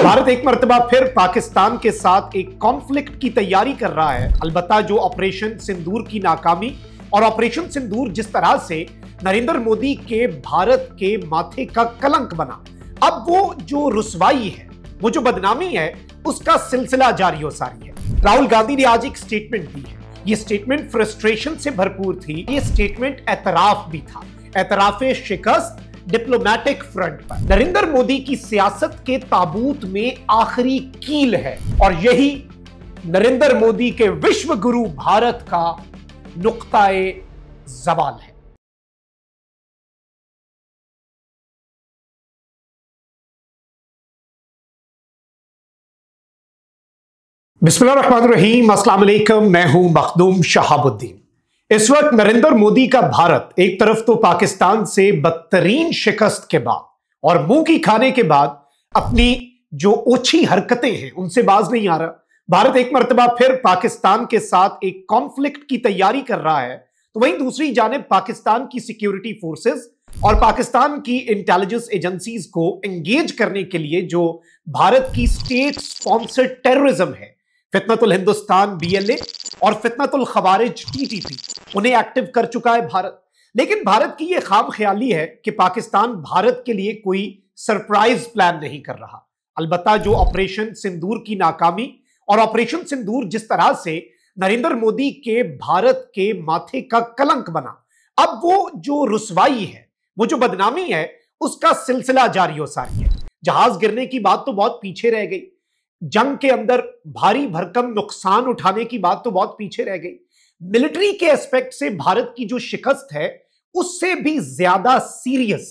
भारत एक मर्तबा फिर पाकिस्तान के साथ एक कॉन्फ्लिक्ट की तैयारी कर रहा है। अलबत्ता जो ऑपरेशन सिंदूर की नाकामी और ऑपरेशन सिंदूर जिस तरह से नरेंद्र मोदी के भारत के माथे का कलंक बना, अब वो जो रुसवाई है, वो जो बदनामी है, उसका सिलसिला जारी हो सारी है। राहुल गांधी ने आज एक स्टेटमेंट दी है। ये स्टेटमेंट फ्रस्ट्रेशन से भरपूर थी। ये स्टेटमेंट एतराफ भी था, एतराफे शिकस्त डिप्लोमैटिक फ्रंट पर। नरेंद्र मोदी की सियासत के ताबूत में आखिरी कील है और यही नरेंद्र मोदी के विश्व गुरु भारत का नुक्ताए ज़वाल है। बिस्मिल्लाहिर्रहमानिर्रहीम, अस्सलाम वालेकुम। मैं हूं मखदूम शहाबुद्दीन। इस वक्त नरेंद्र मोदी का भारत एक तरफ तो पाकिस्तान से बदतरीन शिकस्त के बाद और मुंह की खाने के बाद अपनी जो ओछी हरकतें हैं उनसे बाज नहीं आ रहा। भारत एक मर्तबा फिर पाकिस्तान के साथ एक कॉन्फ्लिक्ट की तैयारी कर रहा है, तो वहीं दूसरी जानिब पाकिस्तान की सिक्योरिटी फोर्सेस और पाकिस्तान की इंटेलिजेंस एजेंसीज को एंगेज करने के लिए जो भारत की स्टेट स्पॉन्सर्ड टेररिज्म है, फितनतुल हिंदुस्तान BLA और फितनतुल खवारिज TTP, उन्हें एक्टिव कर चुका है भारत। लेकिन भारत की यह खाम ख्याली है कि पाकिस्तान भारत के लिए कोई सरप्राइज प्लान नहीं कर रहा। अलबत्ता जो ऑपरेशन सिंदूर की नाकामी और ऑपरेशन सिंदूर जिस तरह से नरेंद्र मोदी के भारत के माथे का कलंक बना, अब वो जो रुसवाई है, वो जो बदनामी है, उसका सिलसिला जारी हो सारी है। जहाज गिरने की बात तो बहुत पीछे रह गई, जंग के अंदर भारी भरकम नुकसान उठाने की बात तो बहुत पीछे रह गई, मिलिट्री के एस्पेक्ट से भारत की जो शिकस्त है उससे भी ज्यादा सीरियस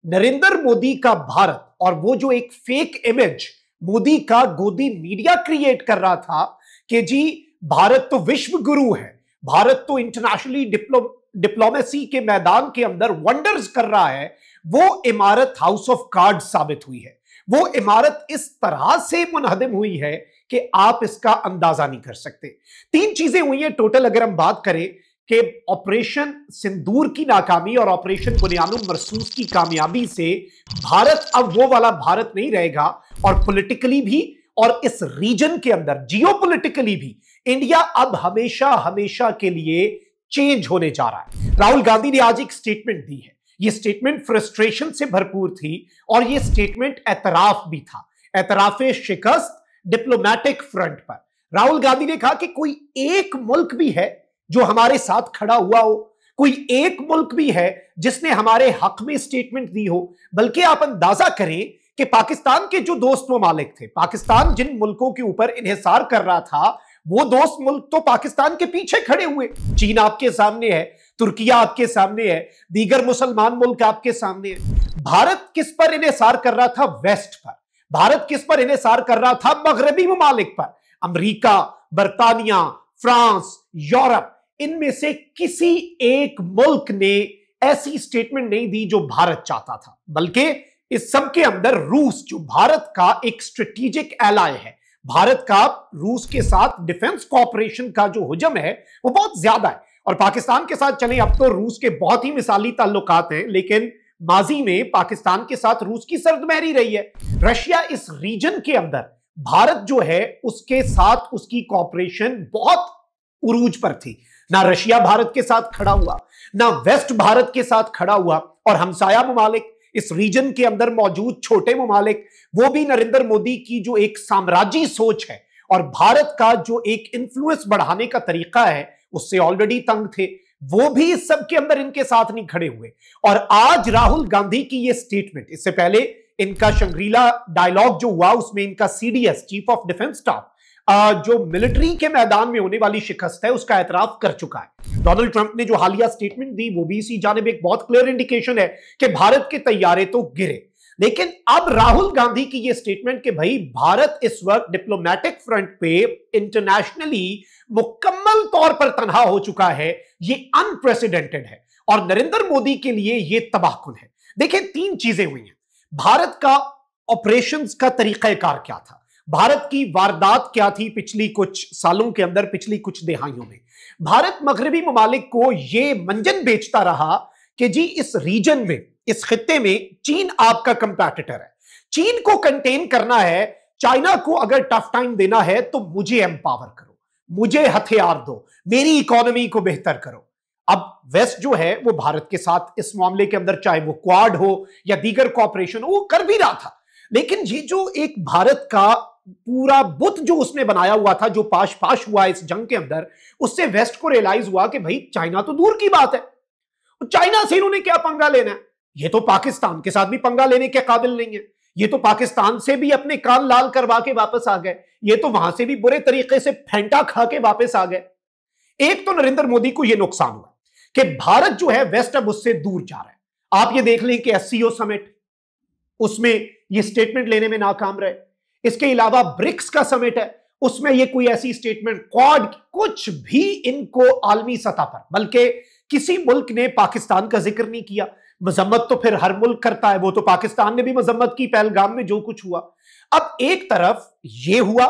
नरेंद्र मोदी का भारत और वो जो एक फेक इमेज मोदी का गोदी मीडिया क्रिएट कर रहा था कि जी भारत तो विश्व गुरु है, भारत तो इंटरनेशनली डिप्लोमेसी के मैदान के अंदर वंडर्स कर रहा है, वो इमारत हाउस ऑफ कार्ड्स साबित हुई है। वो इमारत इस तरह से मुनहदम हुई है कि आप इसका अंदाजा नहीं कर सकते। तीन चीजें हुई हैं टोटल अगर हम बात करें कि ऑपरेशन सिंदूर की नाकामी और ऑपरेशन बुनियानुल मरसूस की कामयाबी से भारत अब वो वाला भारत नहीं रहेगा और पॉलिटिकली भी और इस रीजन के अंदर जियोपॉलिटिकली भी इंडिया अब हमेशा हमेशा के लिए चेंज होने जा रहा है। राहुल गांधी ने आज एक स्टेटमेंट दी है। यह स्टेटमेंट फ्रस्ट्रेशन से भरपूर थी और यह स्टेटमेंट एतराफ भी था, एतराफे शिकस्त डिप्लोमैटिक फ्रंट पर। राहुल गांधी ने कहा कि कोई एक मुल्क भी है जो हमारे साथ खड़ा हुआ हो, कोई एक मुल्क भी है जिसने हमारे हक में स्टेटमेंट दी हो, बल्कि आप अंदाजा करें कि पाकिस्तान के जो दोस्त ममालिक थे, पाकिस्तान जिन मुल्कों के ऊपर इन्हिसार कर रहा था, वो दोस्त मुल्क तो पाकिस्तान के पीछे खड़े हुए। चीन आपके सामने है, तुर्किया आपके सामने है, दीगर मुसलमान मुल्क आपके सामने है। भारत किस पर इन्हिसार कर रहा था? वेस्ट पर। भारत किस पर इन्हिसार कर रहा था? मगरबी ममालिक पर। अमेरिका, बर्तानिया, फ्रांस, यूरोप, इनमें से किसी एक मुल्क ने ऐसी स्टेटमेंट नहीं दी जो भारत चाहता था, बल्कि इस सब के अंदर रूस, जो भारत का एक स्ट्रेटेजिक एलाय है, भारत का रूस के साथ डिफेंस कोऑपरेशन का जो हुजम है वो बहुत ज्यादा है। और पाकिस्तान के साथ चलें, अब तो रूस के बहुत ही मिसाली ताल्लुकात हैं, लेकिन माजी में पाकिस्तान के साथ रूस की सर्दमहरी रही है। रशिया इस रीजन के अंदर भारत जो है उसके साथ उसकी कोऑपरेशन बहुत उरूज पर थी। ना रशिया भारत के साथ खड़ा हुआ, ना वेस्ट भारत के साथ खड़ा हुआ, और हमसाया ममालिक, इस रीजन के अंदर मौजूद छोटे ममालिक, वो भी नरेंद्र मोदी की जो एक साम्राज्यी सोच है और भारत का जो एक इन्फ्लुएंस बढ़ाने का तरीका है उससे ऑलरेडी तंग थे, वो भी इस सब के अंदर इनके साथ नहीं खड़े हुए। और आज राहुल गांधी की ये स्टेटमेंट, इससे पहले इनका शंग्रीला डायलॉग जो हुआ उसमें इनका CDS, chief of defence staff, जो मिलिट्री के मैदान में होने वाली शिकस्त है उसका एतराफ कर चुका है। डोनाल्ड ट्रंप ने जो हालिया स्टेटमेंट दी वो भी इसी जानिब एक बहुत क्लियर इंडिकेशन है कि भारत के तैयारे तो गिरे। लेकिन अब राहुल गांधी की यह स्टेटमेंट कि भाई भारत इस वक्त डिप्लोमैटिक फ्रंट पे इंटरनेशनली मुकम्मल तौर पर तनहा हो चुका है, ये अनप्रेसिडेंटेड है और नरेंद्र मोदी के लिए यह तबाहकुन है। देखिए, तीन चीजें हुई हैं। भारत का ऑपरेशंस का तरीकाकार क्या था, भारत की वारदात क्या थी पिछली कुछ सालों के अंदर, पिछली कुछ दिहाइयों में। भारत मगरबी ममालिक को यह मंजन बेचता रहा कि जी इस रीजन में, इस खित्ते में चीन आपका कंपैटिटर है, चीन को कंटेन करना है चाइना को अगर टफ टाइम देना है तो मुझे एम्पावर करो, मुझे हथियार दो, मेरी इकोनॉमी को बेहतर करो। अब वेस्ट जो है वो भारत के साथ इस मामले के अंदर, चाहे वो क्वाड हो या दीगर कॉपरेशन हो, वो कर भी रहा था। लेकिन ये जो एक भारत का पूरा बुत जो उसने बनाया हुआ था, जो पाश पाश हुआ इस जंग के अंदर, उससे वेस्ट को रियलाइज हुआ कि भाई चाइना तो दूर की बात है, चाइना से इन्होंने क्या पंगा लेना है, ये तो पाकिस्तान के साथ भी पंगा लेने के काबिल नहीं है, ये तो पाकिस्तान से भी अपने कान लाल करवा के वापस आ गए, ये तो वहां से भी बुरे तरीके से फेंटा खा के वापस आ गए। एक तो नरेंद्र मोदी को यह नुकसान हुआ कि भारत जो है वेस्ट अब उससे दूर जा रहा है। आप ये देख लें कि एससीओ समिट, उसमें ये स्टेटमेंट लेने में नाकाम रहे। इसके अलावा ब्रिक्स का समिट है, उसमें ये कोई ऐसी स्टेटमेंट, क्वाड, कुछ भी इनको आलमी सतह पर, बल्कि किसी मुल्क ने पाकिस्तान का जिक्र नहीं किया। मजम्मत तो फिर हर मुल्क करता है, वो तो पाकिस्तान ने भी मजम्मत की पहलगाम में जो कुछ हुआ। अब एक तरफ ये हुआ,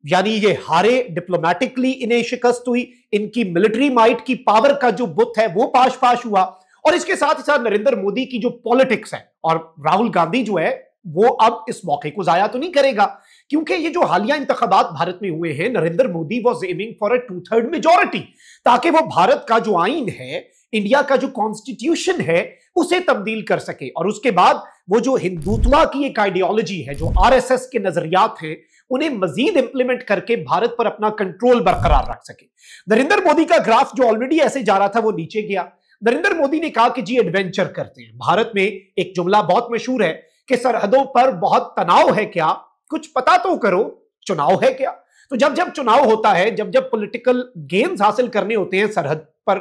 यानी ये हारे, डिप्लोमेटिकली इन्हें शिकस्त हुई, इनकी मिलिट्री माइट की पावर का जो बुत है वो पाश पाश हुआ, और इसके साथ ही साथ नरेंद्र मोदी की जो पॉलिटिक्स है, और राहुल गांधी जो है वो अब इस मौके को जाया तो नहीं करेगा, क्योंकि ये जो हालिया इंतखाबात भारत में हुए हैं, Narendra Modi was aiming for a 2/3 majority, ताकि वो भारत का जो आईन है, इंडिया का जो कॉन्स्टिट्यूशन है, उसे तब्दील कर सके, और उसके बाद वो जो हिंदुत्व की एक आइडियोलॉजी है, जो आरएसएस के नजरियात हैं, उन्हें मजीद इंप्लीमेंट करके भारत पर अपना कंट्रोल बरकरार रख सके। नरेंद्र मोदी का ग्राफ जो ऑलरेडी ऐसे जा रहा था वो नीचे गया। नरेंद्र मोदी ने कहा कि जी एडवेंचर करते हैं। भारत में एक जुमला बहुत मशहूर है कि सरहदों पर बहुत तनाव है क्या, कुछ पता तो करो, चुनाव है क्या। तो जब जब चुनाव होता है, जब जब पॉलिटिकल गेम्स हासिल करने होते हैं, सरहद पर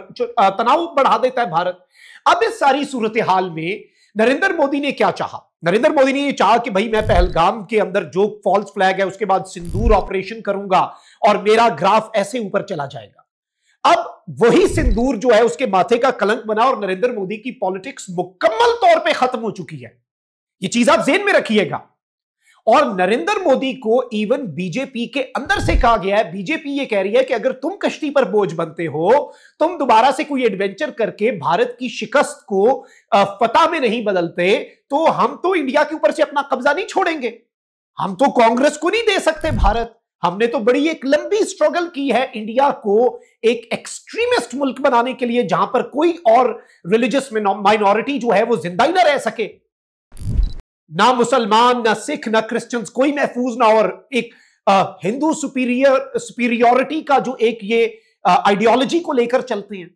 तनाव बढ़ा देता है भारत। अब इस सारी सूरत हाल में नरेंद्र मोदी ने क्या चाहा? नरेंद्र मोदी ने यह चाहा कि भाई मैं पहलगाम के अंदर जो फॉल्स फ्लैग है, उसके बाद सिंदूर ऑपरेशन करूंगा और मेरा ग्राफ ऐसे ऊपर चला जाएगा। अब वही सिंदूर जो है उसके माथे का कलंक बना, और नरेंद्र मोदी की पॉलिटिक्स मुकम्मल तौर पे खत्म हो चुकी है। ये चीज आप ज़हन में रखिएगा। और नरेंद्र मोदी को इवन बीजेपी के अंदर से कहा गया है, बीजेपी ये कह रही है कि अगर तुम कश्ती पर बोझ बनते हो, तुम दोबारा से कोई एडवेंचर करके भारत की शिकस्त को फतह में नहीं बदलते, तो हम तो इंडिया के ऊपर से अपना कब्जा नहीं छोड़ेंगे, हम तो कांग्रेस को नहीं दे सकते भारत। हमने तो बड़ी एक लंबी स्ट्रगल की है इंडिया को एक एक्सट्रीमिस्ट मुल्क बनाने के लिए, जहां पर कोई और रिलीजियस माइनॉरिटी जो है वो जिंदा ही ना रह सके, ना मुसलमान, ना सिख, ना क्रिश्चियंस, कोई महफूज ना, और एक हिंदू सुपीरियोरिटी का जो एक ये आइडियोलॉजी को लेकर चलते हैं।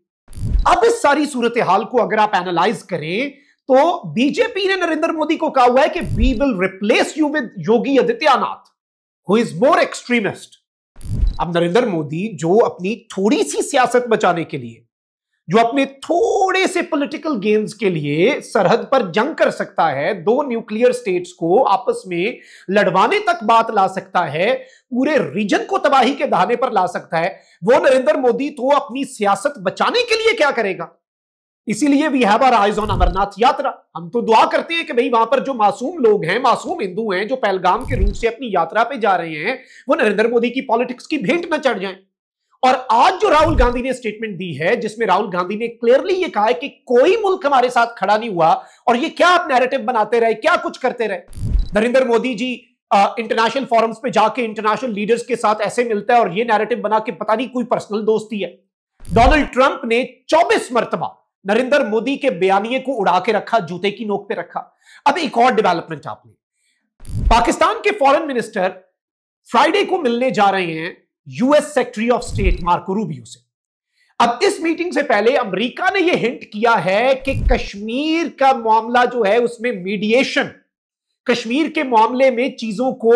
अब इस सारी सूरत हाल को अगर आप एनालाइज करें, तो बीजेपी ने नरेंद्र मोदी को कहा हुआ है कि we will replace you with Yogi Adityanath who is more extremist. अब नरेंद्र मोदी जो अपनी थोड़ी सी सियासत बचाने के लिए, जो अपने थोड़े से पॉलिटिकल गेन्स के लिए सरहद पर जंग कर सकता है, दो न्यूक्लियर स्टेट्स को आपस में लड़वाने तक बात ला सकता है, पूरे रीजन को तबाही के दहाने पर ला सकता है, वो नरेंद्र मोदी तो अपनी सियासत बचाने के लिए क्या करेगा? इसीलिए we have our eyes on Amarnath Yatra. हम तो दुआ करते हैं कि भाई वहां पर जो मासूम लोग हैं, मासूम हिंदू हैं, जो पहलगाम के रूट से अपनी यात्रा पे जा रहे हैं, वो नरेंद्र मोदी की पॉलिटिक्स की भेंट न चढ़ जाएं। और आज जो राहुल गांधी ने स्टेटमेंट दी है, जिसमें राहुल गांधी ने क्लियरली ये कहा है कि कोई मुल्क हमारे साथ खड़ा नहीं हुआ, और ये क्या आप नैरेटिव बनाते रहे, क्या कुछ करते रहे। नरेंद्र मोदी जी इंटरनेशनल फोरम्स पे जाके इंटरनेशनल लीडर्स के साथ ऐसे मिलता है और ये नैरेटिव बना के पता नहीं कोई पर्सनल दोस्ती है। डोनाल्ड ट्रंप ने 24 मरतबा नरेंद्र मोदी के बयानिए को उड़ा के रखा, जूते की नोक पे रखा। अब एक और डेवलपमेंट आपने, पाकिस्तान के फॉरेन मिनिस्टर फ्राइडे को मिलने जा रहे हैं US secretary of state Marco Rubio से। अब इस मीटिंग से पहले अमेरिका ने यह हिंट किया है कि कश्मीर का मामला जो है उसमें मीडिएशन, कश्मीर के मामले में चीजों को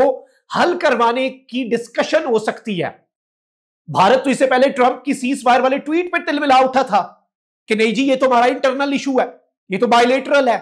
हल करवाने की डिस्कशन हो सकती है। भारत तो इससे पहले ट्रंप की सीज फायर वाले ट्वीट पर तिलमिला उठा था कि नहीं जी ये तो हमारा इंटरनल इशू है, ये तो बायलेटरल है।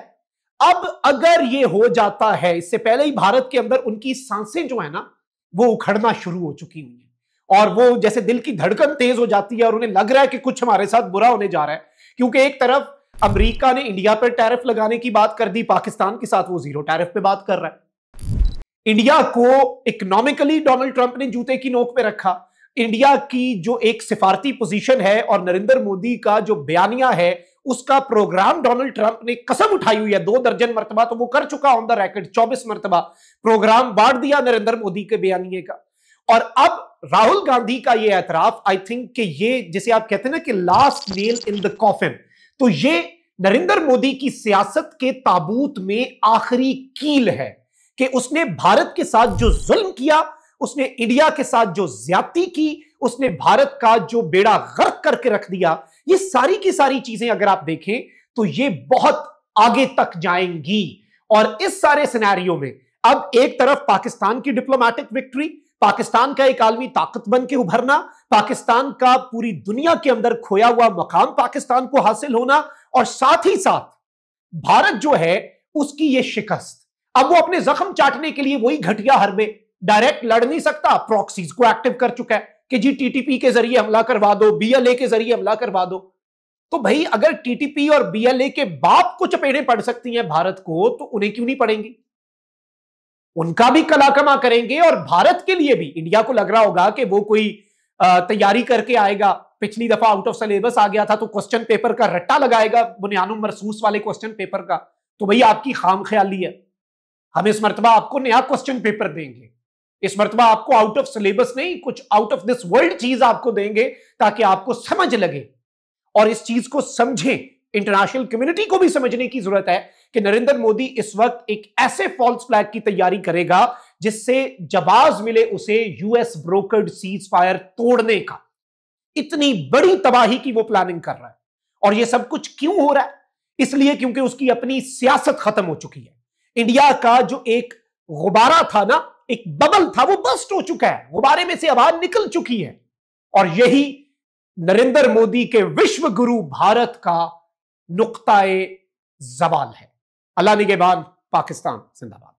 अब अगर ये हो जाता है, इससे पहले ही भारत के अंदर उनकी सांसें जो है ना वो उखड़ना शुरू हो चुकी हुई है, और वो जैसे दिल की धड़कन तेज हो जाती है और उन्हें लग रहा है कि कुछ हमारे साथ बुरा होने जा रहा है। क्योंकि एक तरफ अमेरिका ने इंडिया पर टैरिफ लगाने की बात कर दी, पाकिस्तान के साथ वो जीरो टैरिफ पे बात कर रहा है। इंडिया को इकोनॉमिकली डोनाल्ड ट्रंप ने जूते की नोक पे रखा। इंडिया की जो एक सिफारती पोजीशन है और नरेंद्र मोदी का जो बयानिया है उसका प्रोग्राम डोनाल्ड ट्रंप ने कसम उठाई हुई है 2 दर्जन मरतबा तो वो कर चुका ऑन द रिकॉर्ड, 24 मरतबा प्रोग्राम बांट दिया नरेंद्र मोदी के बयानिए का। और अब राहुल गांधी का ये एतराफ, आई थिंक कि ये जिसे आप कहते हैं ना कि last nail in the coffin, तो ये नरेंद्र मोदी की सियासत के ताबूत में आखिरी कील है कि उसने भारत के साथ जो जुल्म किया, उसने इंडिया के साथ जो ज्यादती की, उसने भारत का जो बेड़ा गर्क करके रख दिया, ये सारी की सारी चीजें अगर आप देखें तो ये बहुत आगे तक जाएंगी। और इस सारे सिनेरियो में अब एक तरफ पाकिस्तान की डिप्लोमेटिक विक्ट्री, पाकिस्तान का एक आलमी ताकत बन के उभरना, पाकिस्तान का पूरी दुनिया के अंदर खोया हुआ मकाम पाकिस्तान को हासिल होना, और साथ ही साथ भारत जो है उसकी ये शिकस्त। अब वो अपने जख्म चाटने के लिए वही घटिया हरबे, डायरेक्ट लड़ नहीं सकता, प्रॉक्सीज को एक्टिव कर चुका है कि जी टीटीपी के जरिए हमला करवा दो, बीएलए के जरिए हमला करवा दो। तो भाई अगर टीटीपी और बीएलए के बाप को चपेड़े पड़ सकती हैं भारत को, तो उन्हें क्यों नहीं पड़ेंगी? उनका भी कलाकमा करेंगे। और भारत के लिए भी, इंडिया को लग रहा होगा कि वो कोई तैयारी करके आएगा, पिछली दफा आउट ऑफ सिलेबस आ गया था तो क्वेश्चन पेपर का रट्टा लगाएगा बुनियानुम मरसूस वाले क्वेश्चन पेपर का, तो भाई आपकी खाम ख्याली है। हम इस मरतबा आपको नया क्वेश्चन पेपर देंगे, इस मरतबा आपको आउट ऑफ सिलेबस नहीं, कुछ आउट ऑफ दिस वर्ल्ड चीज आपको देंगे ताकि आपको समझ लगे और इस चीज को समझें। इंटरनेशनल कम्युनिटी को भी समझने की जरूरत है कि नरेंद्र मोदी इस वक्त एक ऐसे फॉल्स फ्लैग की तैयारी करेगा जिससे जवाब मिले उसे यूएस ब्रोकर्ड सीज फायर तोड़ने का। इतनी बड़ी तबाही की वो प्लानिंग कर रहा है। और ये सब कुछ क्यों हो रहा है? इसलिए क्योंकि उसकी अपनी सियासत खत्म हो चुकी है। इंडिया का जो एक गुब्बारा था ना, एक बबल था, वो बस्ट हो चुका है, गुब्बारे में से आवाज निकल चुकी है। और यही नरेंद्र मोदी के विश्व गुरु भारत का नुक्ताए जवाल है। अल्लाह निगहबान, पाकिस्तान जिंदाबाद।